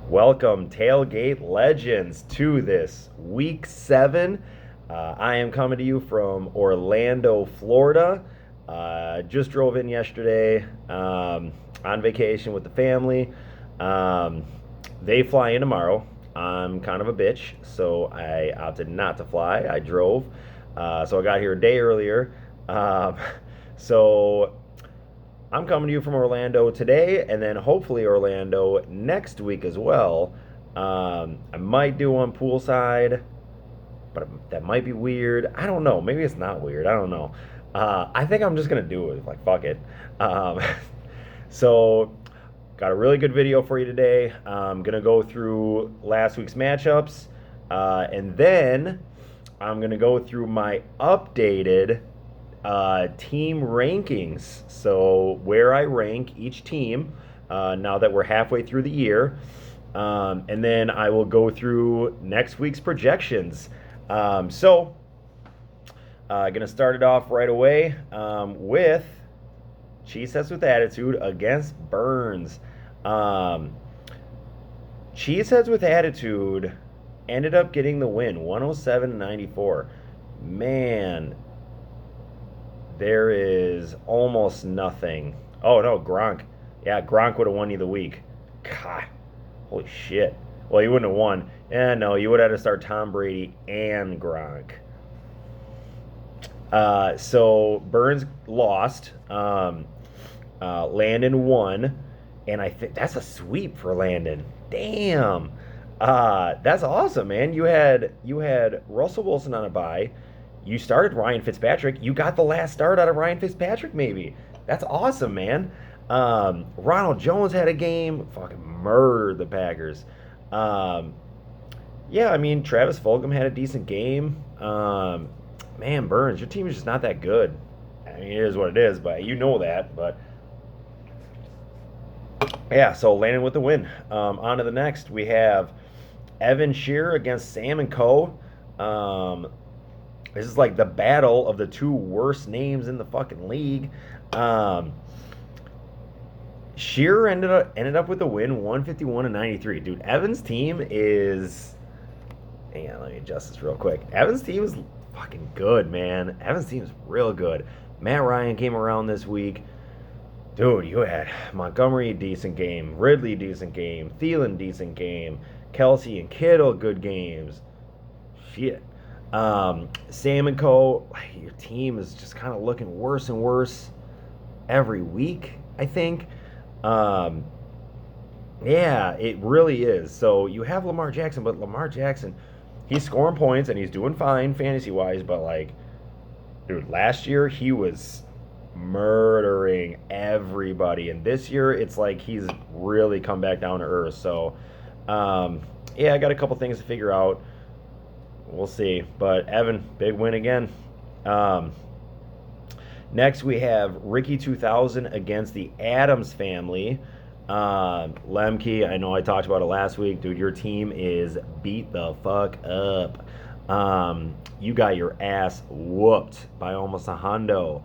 Welcome, Tailgate Legends, to this week 7. I am coming to you from Orlando, Florida. Just drove in yesterday on vacation with the family. They fly in tomorrow. I'm kind of a bitch, so I opted not to fly. I drove. So I got here a day earlier. Um, so I'm coming to you from Orlando today, and then hopefully Orlando next week as well. I might do one poolside, but that might be weird. I don't know. Maybe it's not weird. I don't know. I think I'm just gonna do it. Like fuck it. Um, so got a really good video for you today. I'm gonna go through last week's matchups, and then I'm gonna go through my updated team rankings. So where I rank each team now that we're halfway through the year. And then I will go through next week's projections. So gonna start it off right away with Cheeseheads with Attitude against Burns. Cheeseheads with Attitude ended up getting the win, 107-94. Man, there is almost nothing. Oh no, Gronk. Yeah, Gronk would have won you the week. God, holy shit. Well, you wouldn't have won. No, you would have had to start Tom Brady and Gronk. So Burns lost. Landon won, and I think that's a sweep for Landon. Damn. That's awesome, man. You had Russell Wilson on a bye. You started Ryan Fitzpatrick. You got the last start out of Ryan Fitzpatrick, maybe. That's awesome, man. Ronald Jones had a game. Fucking murdered the Packers. Yeah, I mean, Travis Fulgham had a decent game. Man, Burns, your team is just not that good. I mean, it is what it is, but you know that. But yeah, so Landon with the win. On to the next. We have Evan Shearer against Sam and Co. This is like the battle of the two worst names in the fucking league. Shearer ended up with a win, 151-93. Dude, Evan's team is. Hang on, let me adjust this real quick. Evan's team is fucking good, man. Evan's team is real good. Matt Ryan came around this week. Dude, you had Montgomery, decent game. Ridley, decent game. Thielen, decent game. Kelsey and Kittle, good games. Shit. Sam and Co., your team is just kind of looking worse and worse every week, I think. Yeah, it really is. So you have Lamar Jackson, but Lamar Jackson, he's scoring points and he's doing fine fantasy-wise, but like, dude, last year he was murdering everybody, and this year it's like he's really come back down to earth. So, yeah, I got a couple things to figure out. We'll see. But Evan, big win again. Next, we have Ricky 2000 against the Adams family. Lemke, I know I talked about it last week. Dude, your team is beat the fuck up. You got your ass whooped by almost a hundo.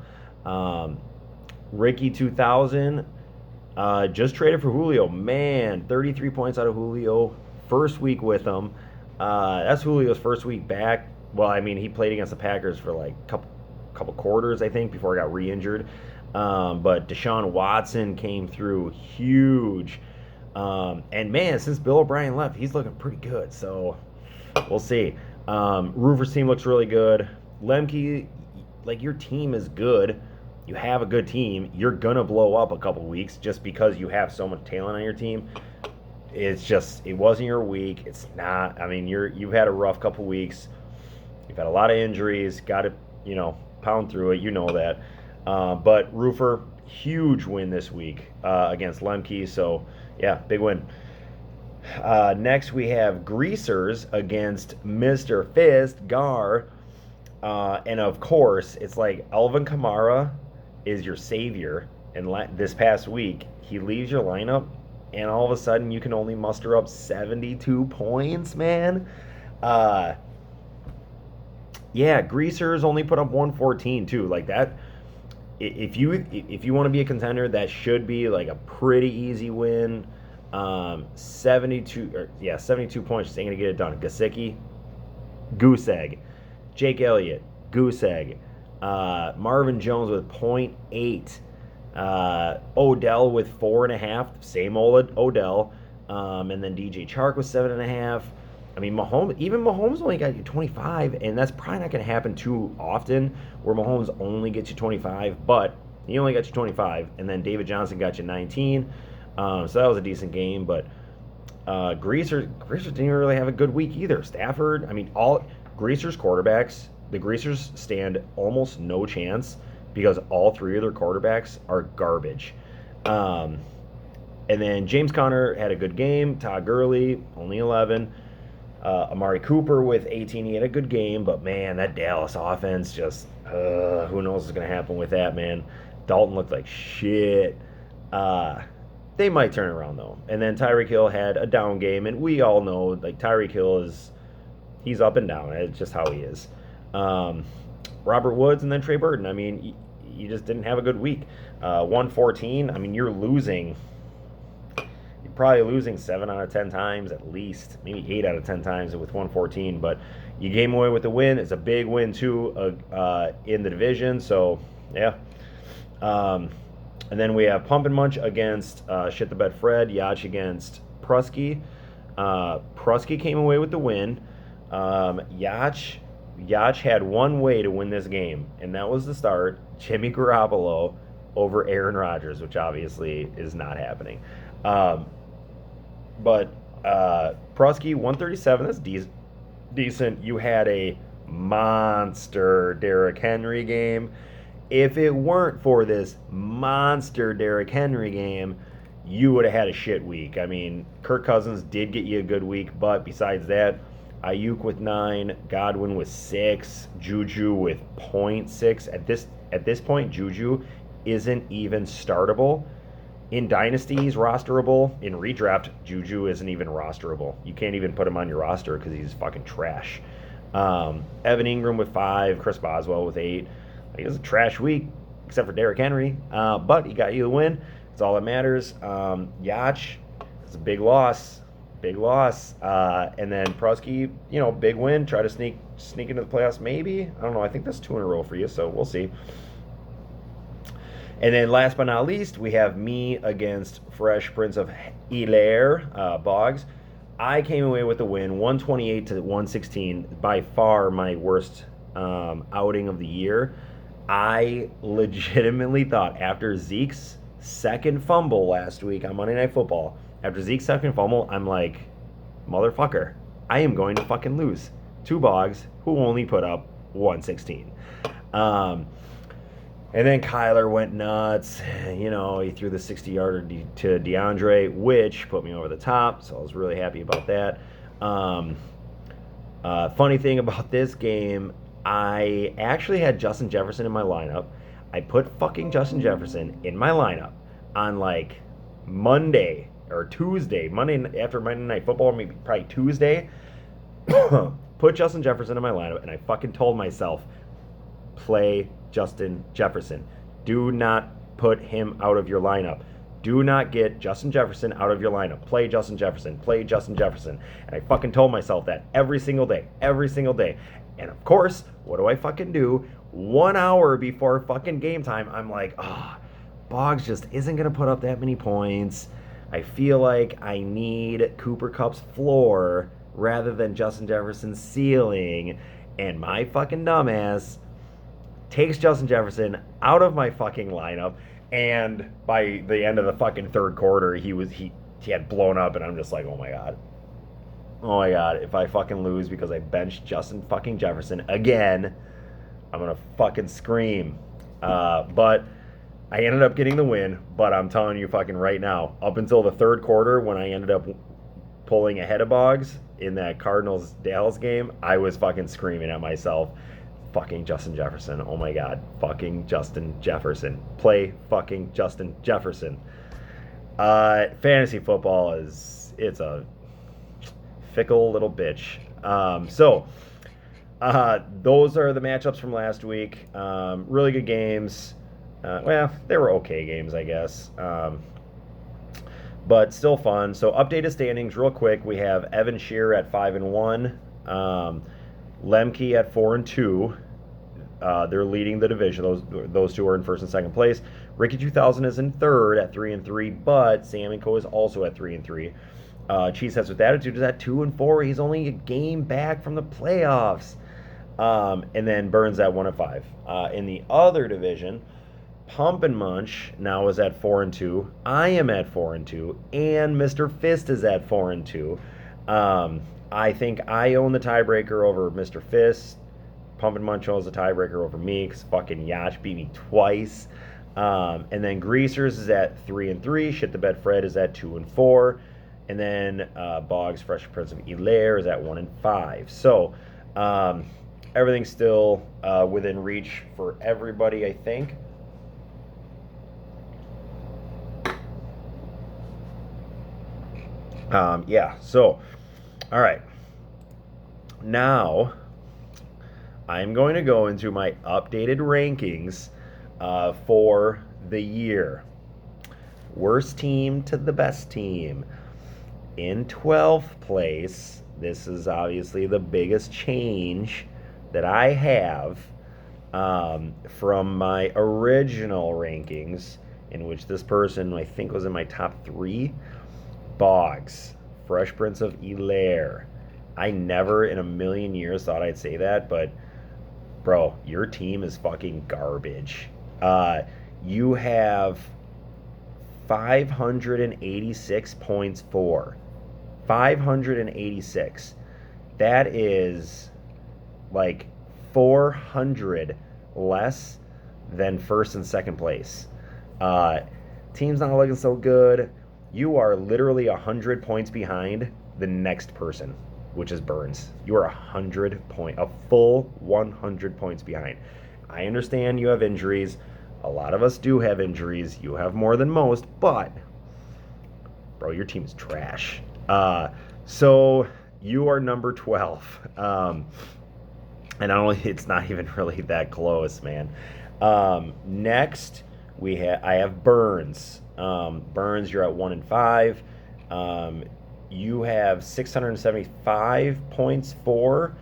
Ricky 2000 just traded for Julio. Man, 33 points out of Julio. First week with him. That's Julio's first week back. Well, I mean, he played against the Packers for like a couple quarters, I think, before he got re-injured. But Deshaun Watson came through huge. And man, since Bill O'Brien left, he's looking pretty good. So we'll see. Roofer's team looks really good. Lemke, like, your team is good. You have a good team. You're gonna blow up a couple weeks just because you have so much talent on your team. It's just, it wasn't your week. It's not. I mean, you've had a rough couple weeks. You've had a lot of injuries. Got to, pound through it. You know that. But Roofer, huge win this week against Lemke. So yeah, big win. Next we have Greasers against Mr. Fist Gar. And of course, it's like Alvin Kamara is your savior. And this past week, he leaves your lineup, and all of a sudden you can only muster up 72 points, man. Yeah, Greasers only put up 114 too. Like that, if you want to be a contender, that should be like a pretty easy win. 72 points. Just ain't gonna get it done. Gesicki, goose egg. Jake Elliott, goose egg. Marvin Jones with 0.8. Odell with 4.5. Same old Odell. And then DJ Chark with 7.5. I mean, Mahomes only got you 25, and that's probably not going to happen too often where Mahomes only gets you 25, but he only got you 25, and then David Johnson got you 19. So that was a decent game, but Greaser didn't really have a good week either. Stafford, I mean, all Greaser's quarterbacks, the Greasers stand almost no chance because all three of their quarterbacks are garbage. And then James Conner had a good game. Todd Gurley, only 11. Amari Cooper with 18. He had a good game, but man, that Dallas offense just, who knows what's going to happen with that, man. Dalton looked like shit. They might turn around, though. And then Tyreek Hill had a down game, and we all know, like, Tyreek Hill he's up and down. It's just how he is. Robert Woods and then Trey Burton. I mean, you just didn't have a good week. 114, I mean, you're probably losing 7 out of 10 times at least, maybe 8 out of 10 times with 114, but you came away with a win. It's a big win too in the division, so yeah. And then we have Pump and Munch against Shit the Bed Fred, Yacht against Prusky. Prusky came away with the win. Yacht had one way to win this game, and that was to start Jimmy Garoppolo over Aaron Rodgers, which obviously is not happening. But Prusky, 137, that's decent. You had a monster Derrick Henry game. If it weren't for this monster Derrick Henry game, you would have had a shit week. I mean, Kirk Cousins did get you a good week, but besides that, Ayuk with 9, Godwin with 6, Juju with 0.6. At this point, Juju isn't even startable. In Dynasty, he's rosterable. In Redraft, Juju isn't even rosterable. You can't even put him on your roster because he's fucking trash. Evan Ingram with 5, Chris Boswell with 8. It was a trash week, except for Derrick Henry. But he got you the win. That's all that matters. Yacht, it's a big loss. Big loss. And then Prusky, big win. Try to sneak into the playoffs, maybe. I don't know. I think that's 2 in a row for you, so we'll see. And then last but not least, we have me against Fresh Prince of Hilaire, Boggs. I came away with the win, 128 to 116, by far my worst outing of the year. I legitimately thought after Zeke's second fumble last week on Monday Night Football, after Zeke's second fumble, I'm like, motherfucker, I am going to fucking lose to Boggs, who only put up 116. And then Kyler went nuts. He threw the 60-yarder to DeAndre, which put me over the top, so I was really happy about that. Funny thing about this game, I actually had Justin Jefferson in my lineup. I put fucking Justin Jefferson in my lineup on, like, Monday or Tuesday, Monday after Monday Night Football, maybe probably Tuesday. Put Justin Jefferson in my lineup, and I fucking told myself, play Justin Jefferson. Do not put him out of your lineup. Do not get Justin Jefferson out of your lineup. Play Justin Jefferson. Play Justin Jefferson. And I fucking told myself that every single day. Every single day. And of course, what do I fucking do? 1 hour before fucking game time, I'm like, Boggs just isn't going to put up that many points. I feel like I need Cooper Kupp's floor rather than Justin Jefferson's ceiling. And my fucking dumbass takes Justin Jefferson out of my fucking lineup, and by the end of the fucking third quarter, he had blown up, and I'm just like, oh my god, if I fucking lose because I benched Justin fucking Jefferson again, I'm gonna fucking scream. But I ended up getting the win, but I'm telling you fucking right now, up until the third quarter when I ended up pulling ahead of Boggs in that Cardinals-Dallas game, I was fucking screaming at myself, fucking Justin Jefferson. Oh my god. Fucking Justin Jefferson. Play fucking Justin Jefferson. Fantasy football it's a fickle little bitch. Those are the matchups from last week. Really good games. Well, they were okay games, I guess. but still fun. So updated standings real quick. We have Evan Shearer at 5-1, Lemke at 4-2. They're leading the division. Those two are in first and second place. Ricky 2000 is in third at 3-3, but Sam and Co is also at 3-3. Cheeseheads with Attitude is at 2-4. He's only a game back from the playoffs. And then Burns at 1-5. In the other division, Pump and Munch now is at 4-2. I am at 4-2, and Mr. Fist is at 4-2. I think I own the tiebreaker over Mr. Fist. Pump and Munch owns the tiebreaker over me because fucking Yash beat me twice. And then Greasers is at 3-3. Shit the Bed Fred is at 2-4. And then Boggs Fresh Prince of Hilaire is at 1-5. So everything's still within reach for everybody, I think. Yeah, so, all right. Now, I'm going to go into my updated rankings for the year. Worst team to the best team. In 12th place, this is obviously the biggest change that I have from my original rankings, in which this person, I think, was in my top 3. Boggs, Fresh Prince of Hilaire. I never in a million years thought I'd say that, but bro, your team is fucking garbage. You have 586 points for. 586. That is like 400 less than first and second place. Team's not looking so good. You are literally 100 points behind the next person, which is Burns. You are a full 100 points behind. I understand you have injuries. A lot of us do have injuries. You have more than most, but bro, your team is trash. So you are number 12. And it's not even really that close, man. Next, I have Burns. Burns, you're at 1-5. You have 675 points for.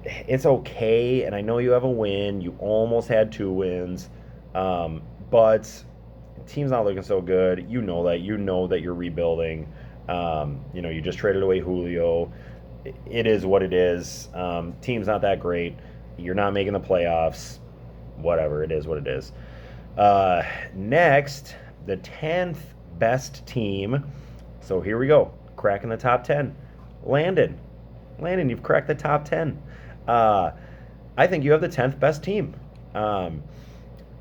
It's okay, and I know you have a win. You almost had 2 wins, but the team's not looking so good. You know that. You know that you're rebuilding. You just traded away Julio. It is what it is. Team's not that great. You're not making the playoffs. Whatever, it is what it is. Next, the 10th best team. So here we go. Cracking the top 10. Landon, you've cracked the top 10. I think you have the 10th best team.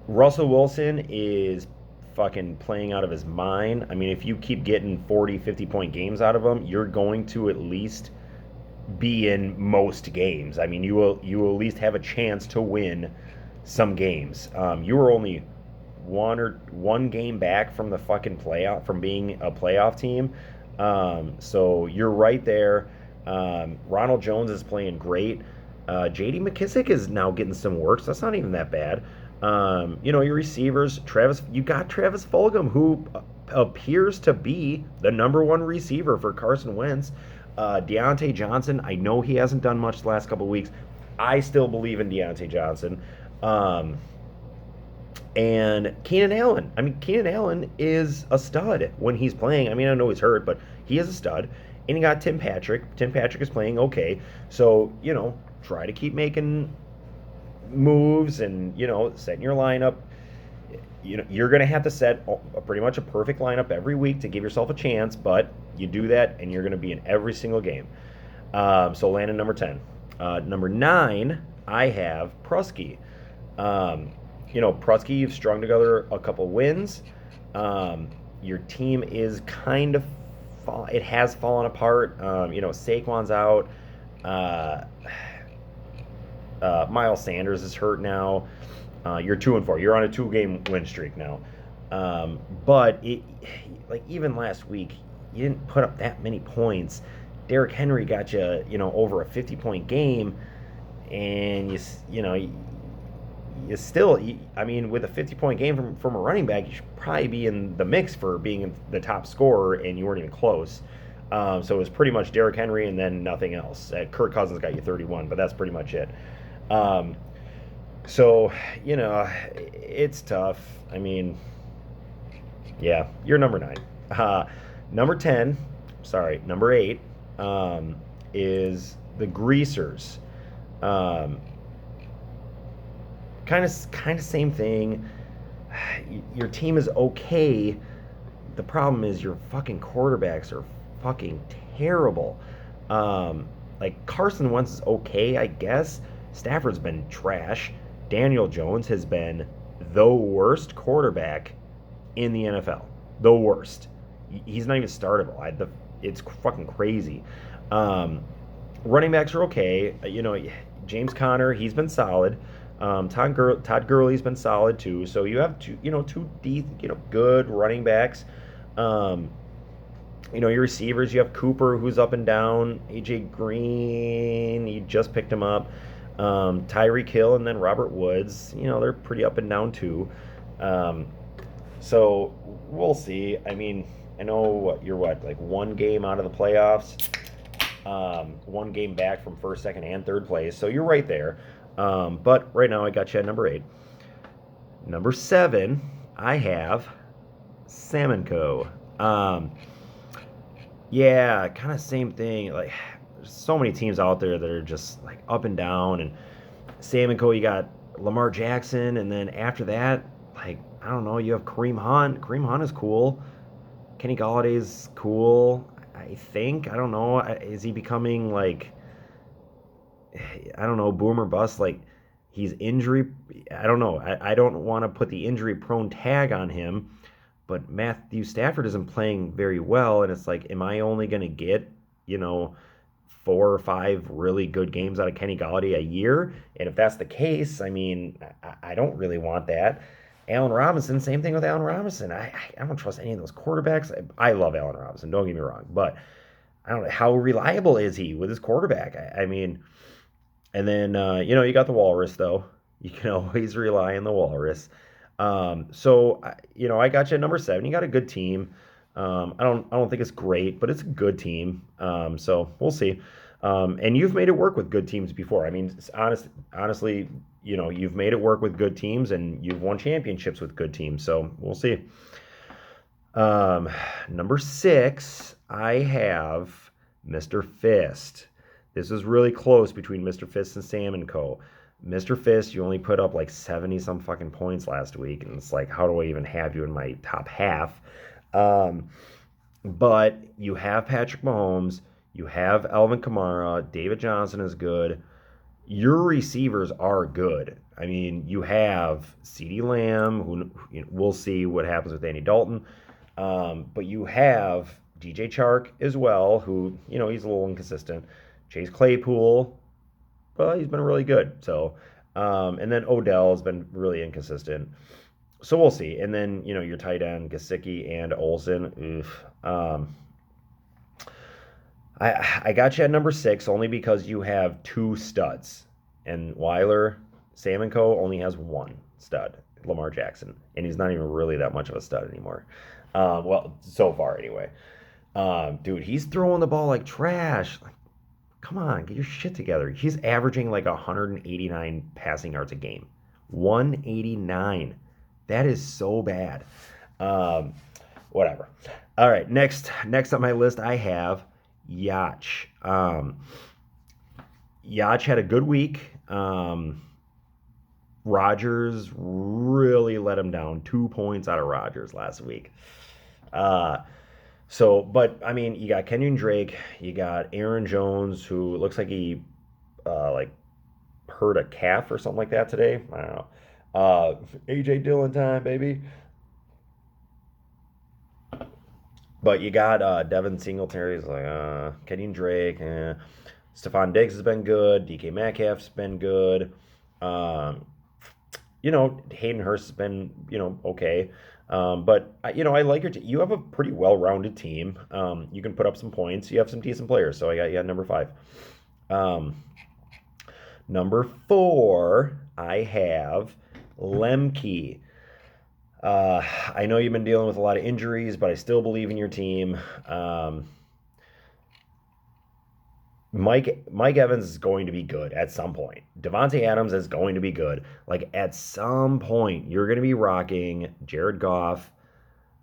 Russell Wilson is fucking playing out of his mind. I mean, if you keep getting 40, 50-point games out of him, you're going to at least be in most games. I mean, you will at least have a chance to win some games. You were only one game back from the fucking playoff, from being a playoff team. So you're right there. Ronald Jones is playing great. J.D. McKissick is now getting some work, so that's not even that bad. Your receivers, you got Travis Fulgham, who appears to be the number 1 receiver for Carson Wentz. Deontay Johnson, I know he hasn't done much the last couple of weeks. I still believe in Deontay Johnson. And Keenan Allen. I mean, Keenan Allen is a stud when he's playing. I mean, I know he's hurt, but he is a stud. And you got Tim Patrick. Tim Patrick is playing okay. So, try to keep making moves and, setting your lineup. You're going to have to set pretty much a perfect lineup every week to give yourself a chance, but you do that and you're going to be in every single game. So Landon, number 10. Number 9, I have Prusky. Prusky, you've strung together a couple wins. Your team is kind of it has fallen apart. Saquon's out. Miles Sanders is hurt now. You're 2-4. You're on a 2-game win streak now. But even last week, you didn't put up that many points. Derrick Henry got you, over a 50-point game, and is still, I mean, with a 50-point game from a running back, you should probably be in the mix for being the top scorer, and you weren't even close. So it was pretty much Derrick Henry and then nothing else. Kirk Cousins got you 31, but that's pretty much it. Um, so, it's tough. I mean, yeah, you're number 9. Number 10, sorry, number 8 is the Greasers. Um, kind of same thing. Your team is okay. The problem is your fucking quarterbacks are fucking terrible. Like Carson Wentz is okay, I guess. Stafford's been trash. Daniel Jones has been the worst quarterback in the NFL. The worst. He's not even startable. It's fucking crazy. Um, Running backs are okay. James Conner, he's been solid. Todd Gurley's been solid too. So you have two good running backs. Um, your receivers, you have Cooper, who's up and down. AJ Green, you just picked him up. Tyreek Hill, and then Robert Woods. They're pretty up and down too. Um, so we'll see. I mean, I know you're like one game out of the playoffs. One game back from first, second, and third place. So you're right there. But right now I got you at number 8. Number 7, I have Sam & Co. Yeah, kind of same thing. Like, there's so many teams out there that are just like up and down. And Sam & Co, you got Lamar Jackson, and then after that, like, I don't know, you have Kareem Hunt. Kareem Hunt is cool. Kenny Galladay's cool. I think. I don't know. Is he becoming like, I don't know, boom or bust? Like, he's injury. I don't know. I don't want to put the injury prone tag on him, but Matthew Stafford isn't playing very well. And it's like, am I only going to get, 4 or 5 really good games out of Kenny Galladay a year? And if that's the case, I mean, I don't really want that. Allen Robinson, same thing with Allen Robinson. I don't trust any of those quarterbacks. I love Allen Robinson, don't get me wrong, but I don't know, how reliable is he with his quarterback? I mean, and then you got the Walrus though. You can always rely on the Walrus. I got you at number 7. You got a good team. I don't think it's great, but it's a good team. So we'll see. And you've made it work with good teams before. I mean, honestly, you've made it work with good teams, and you've won championships with good teams. So we'll see. Number 6, I have Mr. Fist. This is really close between Mr. Fist and Sam & Co. Mr. Fist, you only put up like 70 some fucking points last week, and it's like, how do I even have you in my top half? But you have Patrick Mahomes, you have Alvin Kamara, David Johnson is good. Your receivers are good. I mean, you have CeeDee Lamb, who we'll see what happens with Andy Dalton. But you have DJ Chark as well, who, he's a little inconsistent. Chase Claypool, but he's been really good. So, and then Odell has been really inconsistent. So we'll see. And then, your tight end, Gesicki and Olsen. Oof. I got you at number 6 only because you have 2 studs. And Weiler, Sam & Co. only has 1 stud, Lamar Jackson. And he's not even really that much of a stud anymore. Well, so far anyway. Dude, he's throwing the ball like trash. Like, come on, get your shit together. He's averaging like 189 passing yards a game. 189. That is so bad. Whatever. All right, next on my list, I have Yacht. Yacht had a good week. Rodgers really let him down. 2 points out of Rodgers last week. But I mean, you got Kenyon Drake, you got Aaron Jones, who looks like he hurt a calf or something like that today. I don't know. AJ Dillon time, baby. But you got Devin Singletary's like Kenyon Drake. Stephon Diggs has been good. DK Metcalf's been good. Hayden Hurst has been, okay. But I like your team. You have a pretty well-rounded team. You can put up some points. You have some decent players. So I got you at number 5. Number 4, I have Lemke. I know you've been dealing with a lot of injuries, but I still believe in your team. Mike Evans is going to be good at some point. Devontae Adams is going to be good. Like at some point, you're going to be rocking Jared Goff,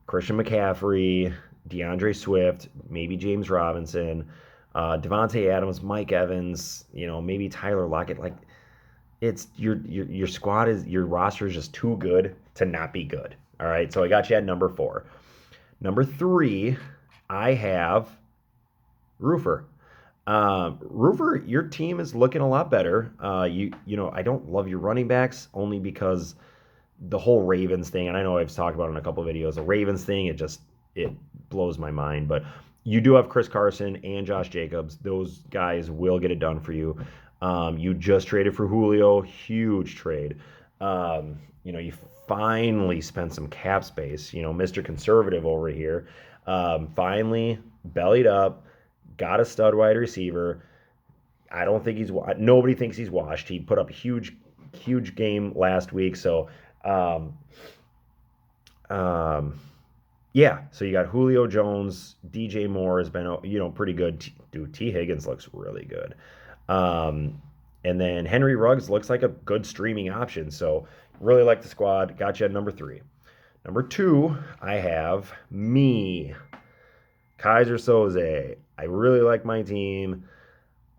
Christian McCaffrey, DeAndre Swift, maybe James Robinson, Devontae Adams, Mike Evans, maybe Tyler Lockett. Like it's your squad is your roster is just too good to not be good. All right, so I got you at number 4. Number 3, I have Roofer. Roofer, your team is looking a lot better. I don't love your running backs only because the whole Ravens thing, and I know I've talked about it in a couple of videos. The Ravens thing, it blows my mind. But you do have Chris Carson and Josh Jacobs. Those guys will get it done for you. You just traded for Julio, huge trade. You finally spent some cap space. Mr. Conservative over here, finally bellied up, got a stud wide receiver. I don't think nobody thinks he's washed. He put up a huge game last week. So, yeah. So you got Julio Jones, DJ Moore has been, pretty good. Dude, T. Higgins looks really good. And then Henry Ruggs looks like a good streaming option. So really like the squad. Got you at number 3. Number 2, I have me, Kaiser Soze. I really like my team.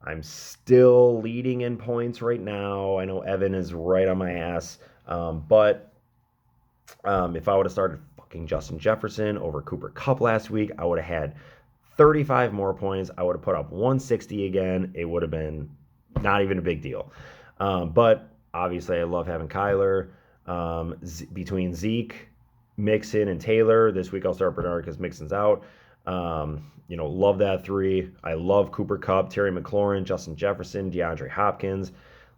I'm still leading in points right now. I know Evan is right on my ass. But if I would have started fucking Justin Jefferson over Cooper Kupp last week, I would have had 35 more points. I would have put up 160 again. It would have been not even a big deal. But obviously, I love having Kyler. Between Zeke, Mixon, and Taylor, this week I'll start Bernard because Mixon's out. Love that 3. I love Cooper Kupp, Terry McLaurin, Justin Jefferson, DeAndre Hopkins.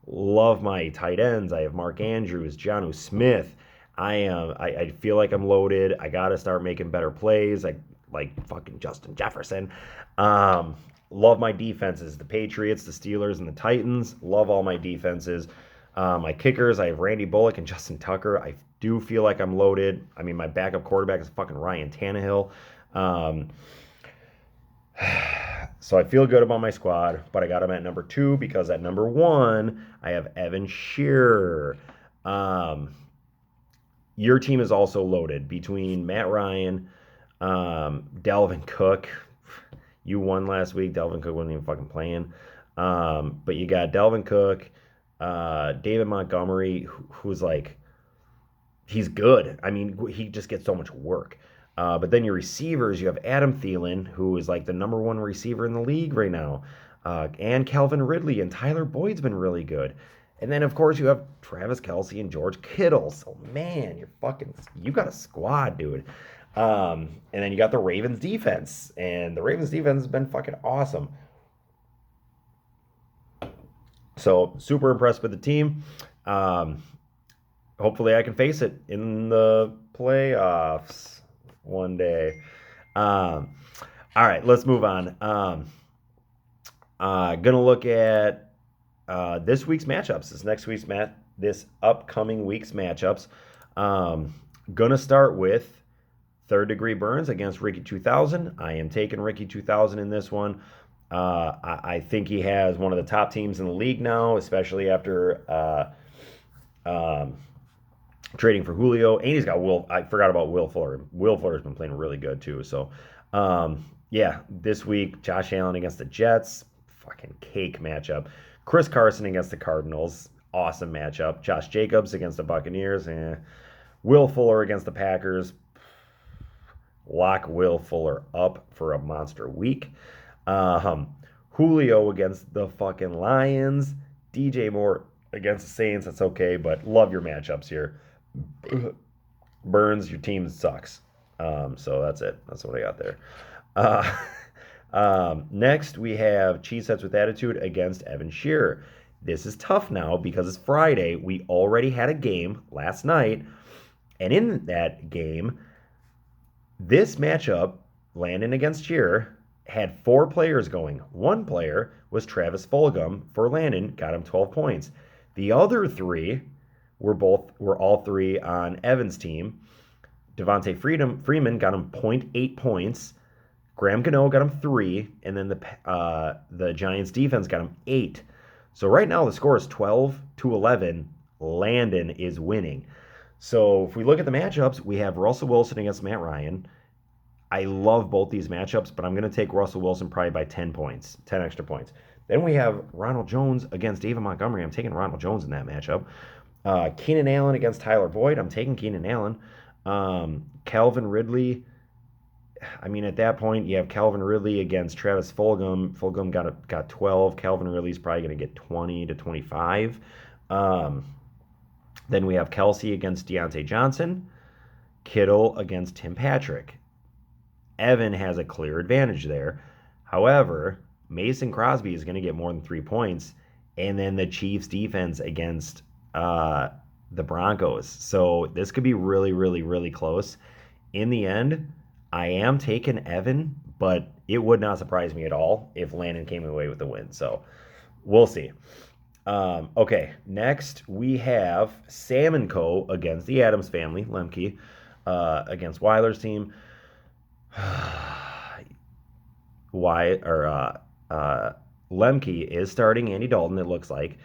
Love my tight ends. I have Mark Andrews, Jonnu Smith. I feel like I'm loaded. I got to start making better plays. Like fucking Justin Jefferson. Love my defenses. The Patriots, the Steelers, and the Titans. Love all my defenses. My kickers, I have Randy Bullock and Justin Tucker. I do feel like I'm loaded. I mean, my backup quarterback is fucking Ryan Tannehill. So I feel good about my squad, but I got him at number 2 because at number 1, I have Evan Shearer. Your team is also loaded between Matt Ryan, Dalvin Cook. You won last week. Dalvin Cook wasn't even fucking playing. But you got Dalvin Cook, David Montgomery, who's like, he's good. I mean, he just gets so much work. But then your receivers, you have Adam Thielen, who is like the number 1 receiver in the league right now, and Calvin Ridley, and Tyler Boyd's been really good. And then, of course, you have Travis Kelce and George Kittle. So, man, you got a squad, dude. And then you got the Ravens defense. And the Ravens defense has been fucking awesome. So, super impressed with the team. Hopefully I can face it in the playoffs one day. All right, let's move on. Gonna look at this week's matchups. This upcoming week's matchups. Gonna start with Third Degree Burns against Ricky 2000. I am taking Ricky 2000 in this one. I think he has one of the top teams in the league now, especially after trading for Julio. And he's got Will. I forgot about Will Fuller. Will Fuller's been playing really good too. So, yeah, this week, Josh Allen against the Jets. Fucking cake matchup. Chris Carson against the Cardinals. Awesome matchup. Josh Jacobs against the Buccaneers. Will Fuller against the Packers. Lock Will Fuller up for a monster week. Julio against the fucking Lions. DJ Moore against the Saints. That's okay, but love your matchups here. Burns, your team sucks. So that's it. That's what I got there. Next, we have Cheeseheads with Attitude against Evan Shearer. This is tough now because it's Friday. We already had a game last night. And in that game, this matchup, Landon against Shearer, had 4 players going. One player was Travis Fulgham for Landon, got him 12 points. The other 3 we're all three on Evan's team. Devontae Freeman got him .8 points. Graham Gano got him 3, and then the Giants defense got him 8. So right now the score is 12-11. Landon is winning. So if we look at the matchups, we have Russell Wilson against Matt Ryan. I love both these matchups, but I'm going to take Russell Wilson probably by 10 points, 10 extra points. Then we have Ronald Jones against David Montgomery. I'm taking Ronald Jones in that matchup. Keenan Allen against Tyler Boyd. I'm taking Keenan Allen. Calvin Ridley. I mean, at that point, you have Calvin Ridley against Travis Fulgham. Fulgham got 12. Calvin Ridley's probably going to get 20 to 25. Then we have Kelsey against Deontay Johnson. Kittle against Tim Patrick. Evan has a clear advantage there. However, Mason Crosby is going to get more than 3 points. And then the Chiefs defense against the Broncos. So this could be really, really, really close. In the end, I am taking Evan, but it would not surprise me at all if Landon came away with the win. So we'll see. Okay, next we have Sam and Co. against the Addams family, Lemke, against Weiler's team. Lemke is starting Andy Dalton, it looks like,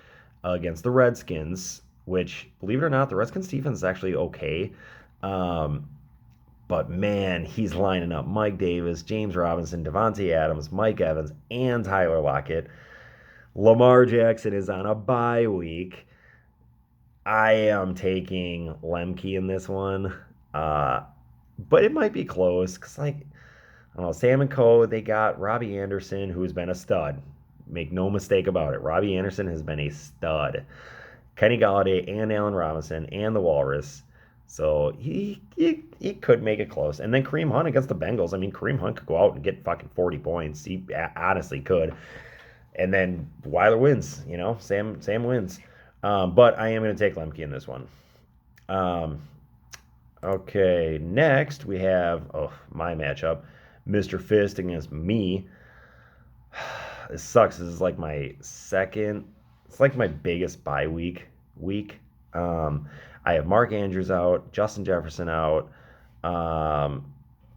against the Redskins, which, believe it or not, the Redskins defense is actually okay. But man, he's lining up Mike Davis, James Robinson, Devontae Adams, Mike Evans, and Tyler Lockett. Lamar Jackson is on a bye week. I am taking Lemke in this one. But it might be close because, like, I don't know, Sam and Co., they got Robbie Anderson, who's been a stud. Make no mistake about it. Robbie Anderson has been a stud. Kenny Golladay and Allen Robinson and the Walrus. So he could make it close. And then Kareem Hunt against the Bengals. I mean, Kareem Hunt could go out and get fucking 40 points. He honestly could. And then Weiler wins, you know, Sam wins. But I am going to take Lemke in this one. Okay, next we have, my matchup, Mr. Fist against me. This sucks. This is like my it's like my biggest bye week. I have Mark Andrews out, Justin Jefferson out. I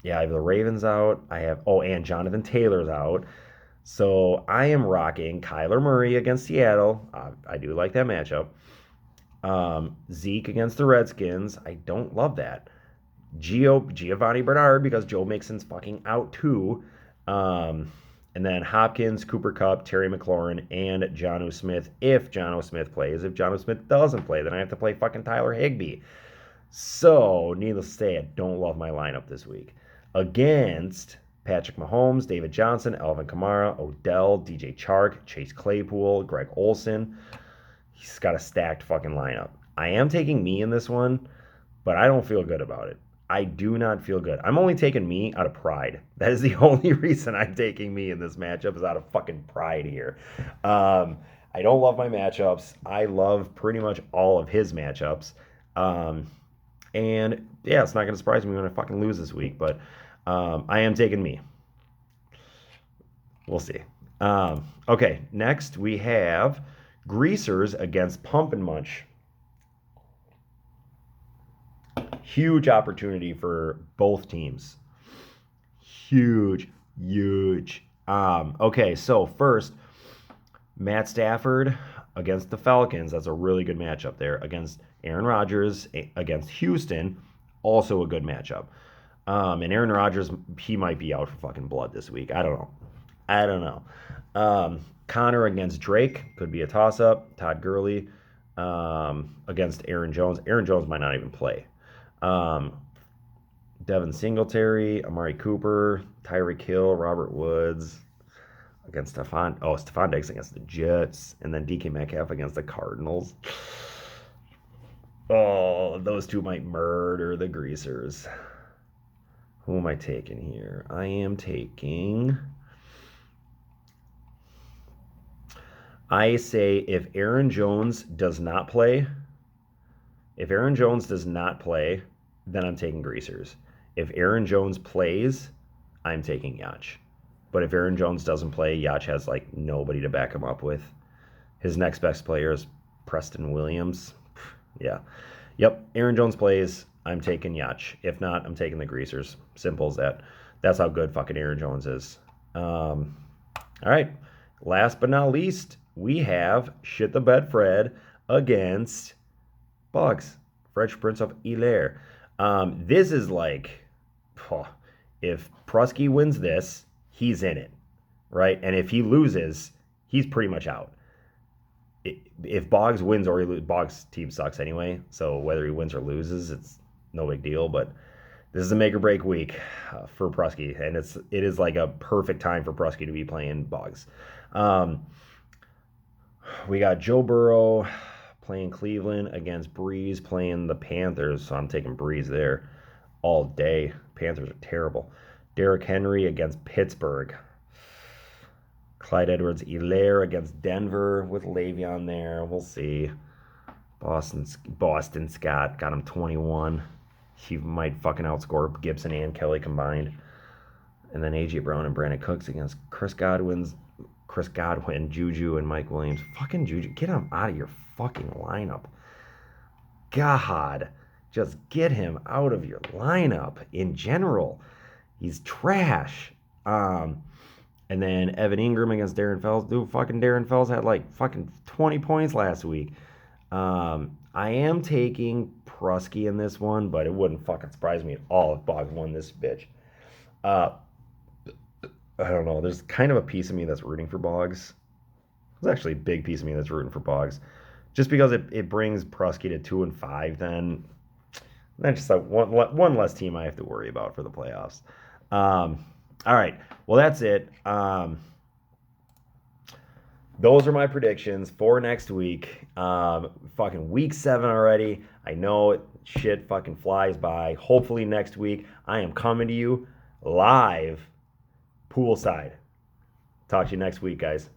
have the Ravens out. And Jonathan Taylor's out. So I am rocking Kyler Murray against Seattle. I do like that matchup. Zeke against the Redskins. I don't love that. Giovanni Bernard because Joe Mixon's fucking out too. And then Hopkins, Cooper Kupp, Terry McLaurin, and Jonnu Smith if Jonnu Smith plays. If Jonnu Smith doesn't play, then I have to play fucking Tyler Higbee. So, needless to say, I don't love my lineup this week. Against Patrick Mahomes, David Johnson, Alvin Kamara, Odell, DJ Chark, Chase Claypool, Greg Olsen. He's got a stacked fucking lineup. I am taking me in this one, but I don't feel good about it. I do not feel good. I'm only taking me out of pride. That is the only reason I'm taking me in this matchup is out of fucking pride here. I don't love my matchups. I love pretty much all of his matchups. And yeah, it's not going to surprise me when I fucking lose this week, but I am taking me. We'll see. Okay, next we have Greasers against Pump and Munch. Huge opportunity for both teams. Huge. Okay, so first, Matt Stafford against the Falcons. That's a really good matchup there. Against Aaron Rodgers, against Houston, also a good matchup. And Aaron Rodgers, he might be out for fucking blood this week. I don't know. Connor against Drake could be a toss-up. Todd Gurley against Aaron Jones. Aaron Jones might not even play. Devin Singletary, Amari Cooper, Tyreek Hill, Robert Woods against Stephon Diggs against the Jets, and then DK Metcalf against the Cardinals. Oh, those two might murder the Greasers. Who am I taking here? I am taking... I say if Aaron Jones does not play, then I'm taking Greasers. If Aaron Jones plays, I'm taking Yacht. But if Aaron Jones doesn't play, Yacht has like nobody to back him up with. His next best player is Preston Williams. Yeah. Yep. Aaron Jones plays. I'm taking Yacht. If not, I'm taking the Greasers. Simple as that. That's how good fucking Aaron Jones is. All right. Last but not least, we have Shit the Bed Fred against Bugs. Fresh Prince of Hilaire. This is like, oh, if Prusky wins this, he's in it, right? And if he loses, he's pretty much out. If Boggs wins or he loses, Boggs' team sucks anyway. So whether he wins or loses, it's no big deal. But this is a make or break week for Prusky, and it is like a perfect time for Prusky to be playing Boggs. Um, we got Joe Burrow playing Cleveland against Breeze playing the Panthers. So I'm taking Breeze there all day. Panthers are terrible. Derrick Henry against Pittsburgh. Clyde Edwards-Helaire against Denver with Le'Veon there. We'll see. Boston Scott got him 21. He might fucking outscore Gibson and Kelly combined. And then A.J. Brown and Brandon Cooks against Chris Godwin, Juju, and Mike Williams. Fucking Juju. Get him out of your fucking lineup. God. Just get him out of your lineup in general. He's trash. And then Evan Ingram against Darren Fells. Dude, fucking Darren Fells had like fucking 20 points last week. I am taking Prusky in this one, but it wouldn't fucking surprise me at all if Boggs won this bitch. I don't know. There's kind of a piece of me that's rooting for Boggs. There's actually a big piece of me that's rooting for Boggs. Just because it brings Prusky to 2-5, then that's just one less team I have to worry about for the playoffs. All right. Well, that's it. Those are my predictions for next week. Fucking week 7 already. I know shit fucking flies by. Hopefully next week I am coming to you live poolside. Talk to you next week, guys.